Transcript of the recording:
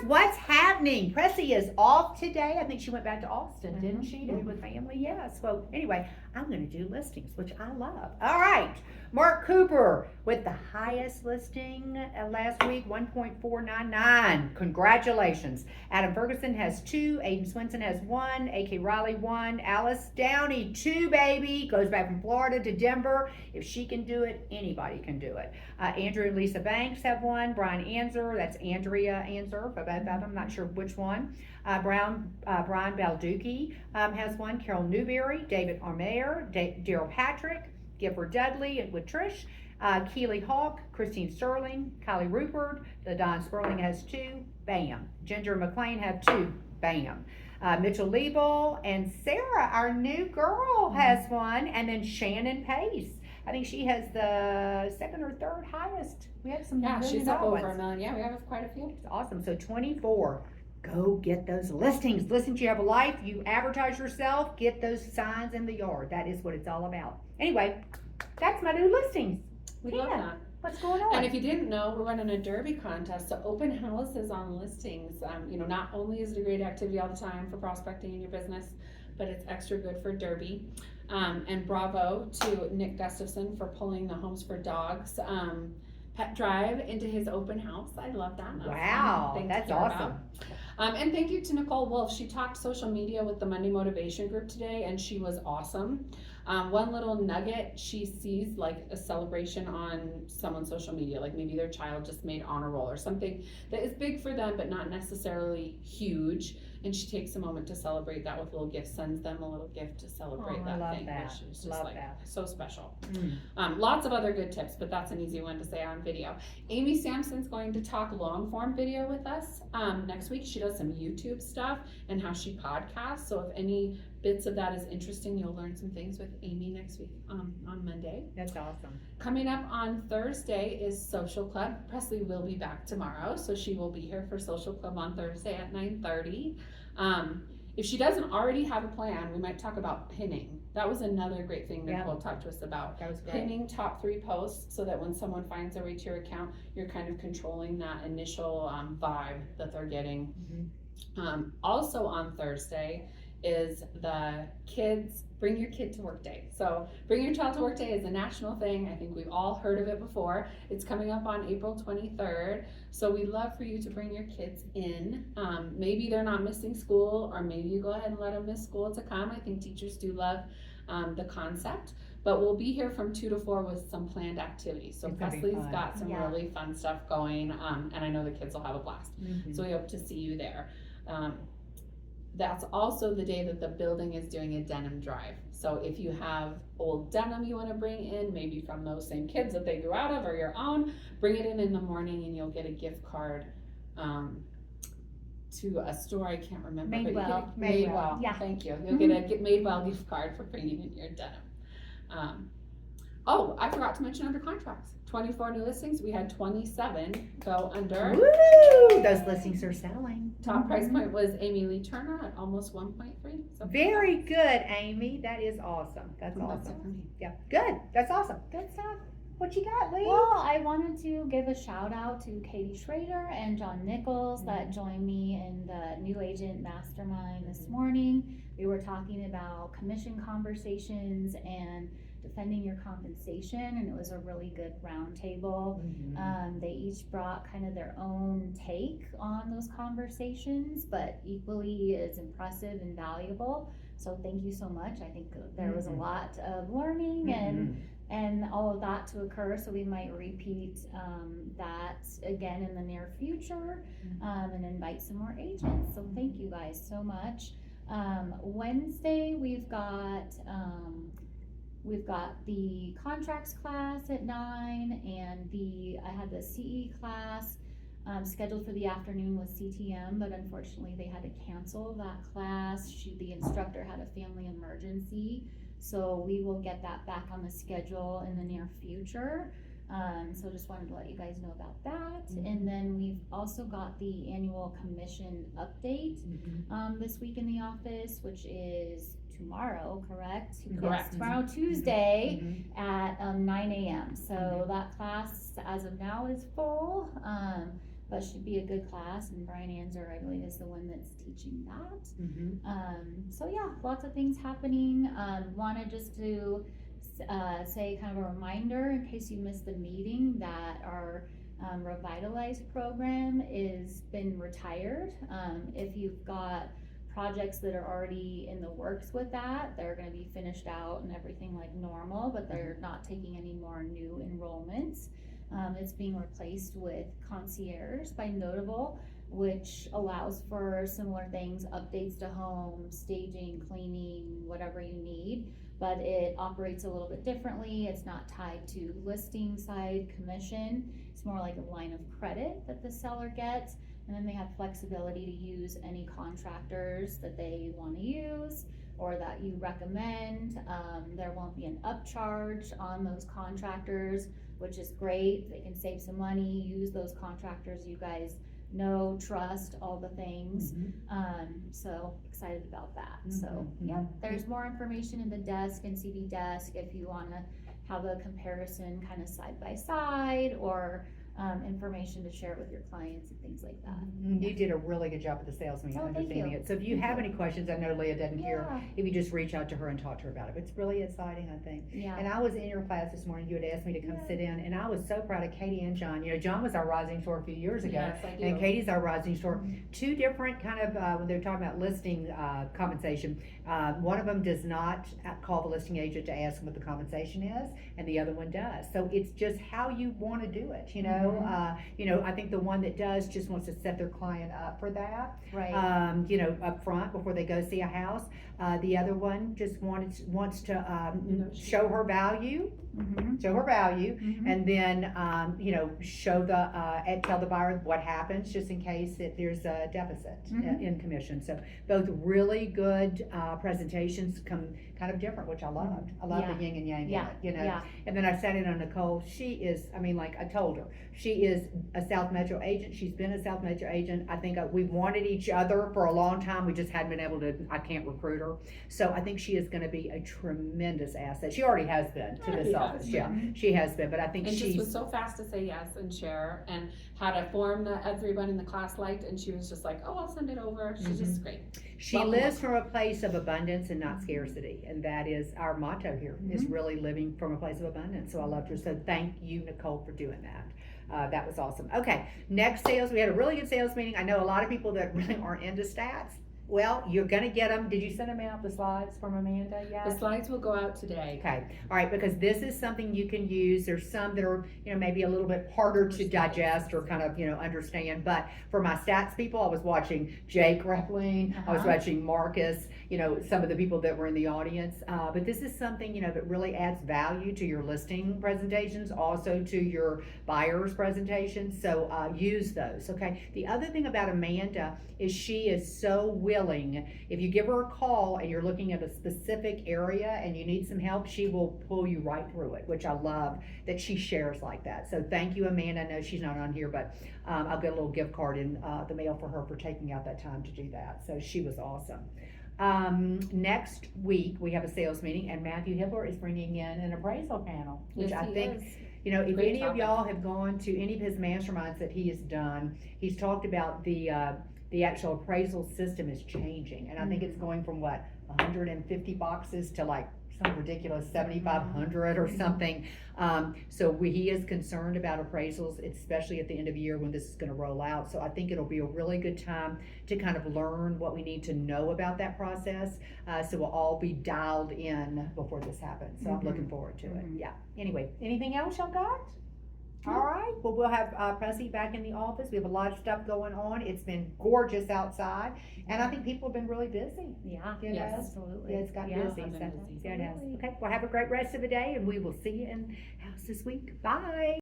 what's happening? Presley is off today. I think she went back to Austin, didn't she, to be with family? Yes. Well, anyway, I'm going to do listings, which I love. All right. Mark Cooper with the highest listing last week, 1.499. Congratulations. Adam Ferguson has 2. Aiden Swinson has 1. A.K. Riley 1. Alice Downey 2, baby. Goes back from Florida to Denver. If she can do it, anybody can do it. Andrew and Lisa Banks have 1. Brian Anzer, that's Andrea Anzer, but I'm not sure which one. Brian Balducci has 1. Carol Newberry, David Armayer, Daryl Patrick, Gifford Dudley with Trish, Keely Hawk, Christine Sterling, Kylie Rupert, Don Sperling has 2, bam. Ginger McLean have 2, bam. Mitchell Liebel and Sarah, our new girl, has 1, and then Shannon Pace. I think she has the 2nd or 3rd highest. We have some. Yeah, she's up over $1 million. Yeah, we have quite a few. It's awesome. So 24. Go get those listings. Listen, you have a life. You advertise yourself. Get those signs in the yard. That is what it's all about. Anyway, that's my new listings. We love that. What's going on? And if you didn't know, we're running a derby contest. So open houses on listings. Not only is it a great activity all the time for prospecting in your business, but it's extra good for derby. And bravo to Nick Gustafson for pulling the Homes for Dogs pet drive into his open house. I love that. Wow, that's awesome. And thank you to Nicole Wolf. She talked social media with the Monday Motivation Group today, and she was awesome. One little nugget, she sees like a celebration on someone's social media, like maybe their child just made honor roll or something that is big for them, but not necessarily huge. And she takes a moment to celebrate that with a little gift, sends them a little gift to celebrate that thing, which is just so special. Lots of other good tips, but that's an easy one to say on video. Amy Sampson's going to talk long form video with us next week. She does some YouTube stuff and how she podcasts. So if any bits of that is interesting, you'll learn some things with Amy next week on Monday. That's awesome. Coming up on Thursday is Social Club. Presley will be back tomorrow, so she will be here for Social Club on Thursday at 9:30. If she doesn't already have a plan, we might talk about pinning. That was another great thing Nicole talked to us about. That was great. Pinning top 3 posts so that when someone finds their way to your account, you're kind of controlling that initial vibe that they're getting. Also on Thursday is the Bring Your Kid to Work Day. So Bring Your Child to Work Day is a national thing. I think we've all heard of it before. It's coming up on April 23rd. So we'd love for you to bring your kids in. Maybe they're not missing school, or maybe you go ahead and let them miss school to come. I think teachers do love the concept. But we'll be here from 2 to 4 with some planned activities. So Presley's got some really fun stuff going, and I know the kids will have a blast. So we hope to see you there. That's also the day that the building is doing a denim drive. So if you have old denim you want to bring in, maybe from those same kids that they grew out of or your own, bring it in the morning and you'll get a gift card to a store I can't remember. Madewell. Yeah. Thank you. You'll get a Madewell gift card for bringing in your denim. I forgot to mention under contracts. 24 new listings. We had 27 go under. Woo! Those listings are selling. Top price point was Amy Lee Turner at almost 1.3. So very good, Amy. That is awesome. That's awesome. That's it for me. Yeah, good. That's awesome. Good stuff. What you got, Lee? Well, I wanted to give a shout out to Katie Schrader and John Nichols that joined me in the New Agent Mastermind this morning. We were talking about commission conversations and defending your compensation, and it was a really good round table. They each brought kind of their own take on those conversations, but equally as impressive and valuable. So thank you so much. I think there was a lot of learning and all of that to occur, so we might repeat that again in the near future and invite some more agents. So thank you guys so much. Wednesday we've got the contracts class at 9, and I had the CE class scheduled for the afternoon with CTM, but unfortunately they had to cancel that class. The instructor had a family emergency, so we will get that back on the schedule in the near future. So just wanted to let you guys know about that. And then we've also got the annual commission update this week in the office, which is tomorrow, correct? Correct. Yes, tomorrow, Tuesday at 9 a.m. So that class as of now is full. but should be a good class, and Brian Anzer, I believe, is the one that's teaching that. So yeah, lots of things happening. Wanted just to say kind of a reminder in case you missed the meeting that our Revitalize program is been retired. If you've got projects that are already in the works with that, they're gonna be finished out and everything like normal, but they're not taking any more new enrollments. It's being replaced with Concierge by Notable, which allows for similar things, updates to home, staging, cleaning, whatever you need, but it operates a little bit differently. It's not tied to listing side commission. It's more like a line of credit that the seller gets, and then they have flexibility to use any contractors that they want to use or that you recommend. There won't be an upcharge on those contractors, which is great. They can save some money, use those contractors you guys know, trust, all the things. So excited about that. So yeah, there's more information in the desk and CD desk if you want to have a comparison kind of side by side, or information to share with your clients and things like that. You did a really good job at the sales meeting, Oh, thank understanding you. it. So if you Thank have you. any questions, I know Leah doesn't hear, Yeah, if you just reach out to her and talk to her about it. It's really exciting, I think. yeah. And I was in your class this morning, you had asked me to come Yeah. sit in, and I was so proud of Katie and John. You know, John was our rising star a few years ago, Yes, I do. and Katie's our rising star. Two different kind of, when they're talking about listing compensation, one of them does not call the listing agent to ask them what the compensation is, and the other one does. So it's just how you want to do it, you know? You know, I think the one that does just wants to set their client up for that, Right. you know, up front before they go see a house. The other one just wants to show her value, and then you know, show the and tell the buyer what happens just in case that there's a deficit in commission. So both really good presentations, come kind of different, which I loved. I love the yin and yang in Yeah. it, you know. Yeah. And then I sat in on Nicole. She is, I mean, like I told her, she is a South Metro agent. She's been a South Metro agent. I think we've wanted each other for a long time. We just hadn't been able to, I can't recruit her. So I think she is gonna be a tremendous asset. She already has been to this Yeah. office, yeah, she has been, but I think And just was she's, so fast to say yes and share, and had a form that everyone in the class liked, and she was just like, oh, I'll send it over. She's just great. she welcome, lives from a place of abundance and not scarcity. And that is our motto here, is really living from a place of abundance. So I loved her. So thank you, Nicole, for doing that. That was awesome. Okay, next sales, we had a really good sales meeting. I know a lot of people that really aren't into stats. Well, you're gonna get them. Did you send them out, the slides from Amanda yet? The slides will go out today. Okay, all right, because this is something you can use. There's some that are, you know, maybe a little bit harder to digest or kind of, you know, understand. But for my stats people, I was watching Jake Repling, I was watching Marcus, you know, some of the people that were in the audience. But this is something, you know, that really adds value to your listing presentations, also to your buyer's presentations. So use those, okay? The other thing about Amanda is she is so willing. If you give her a call and you're looking at a specific area and you need some help, she will pull you right through it, which I love that she shares like that. So thank you, Amanda. I know she's not on here, but I'll get a little gift card in the mail for her for taking out that time to do that. So she was awesome. Next week we have a sales meeting, and Matthew Hibbler is bringing in an appraisal panel, which Yes, I he think, is. you know, if Great any of topic. y'all have gone to any of his masterminds that he has done, he's talked about the actual appraisal system is changing, and I think it's going from 150 boxes to like some ridiculous 7,500 or something. So he is concerned about appraisals, especially at the end of the year when this is going to roll out. So I think it'll be a really good time to kind of learn what we need to know about that process. So we'll all be dialed in before this happens. So I'm looking forward to it. Yeah. Anyway, anything else y'all got? All right, well, we'll have Pressy back in the office. We have a lot of stuff going on. It's been gorgeous outside, and I think people have been really busy. Yeah, You know? Yes. absolutely. Yeah, it's got Yeah. busy. I've been So, busy. yeah, it has. Absolutely. Okay, well, have a great rest of the day, and we will see you in house this week. Bye.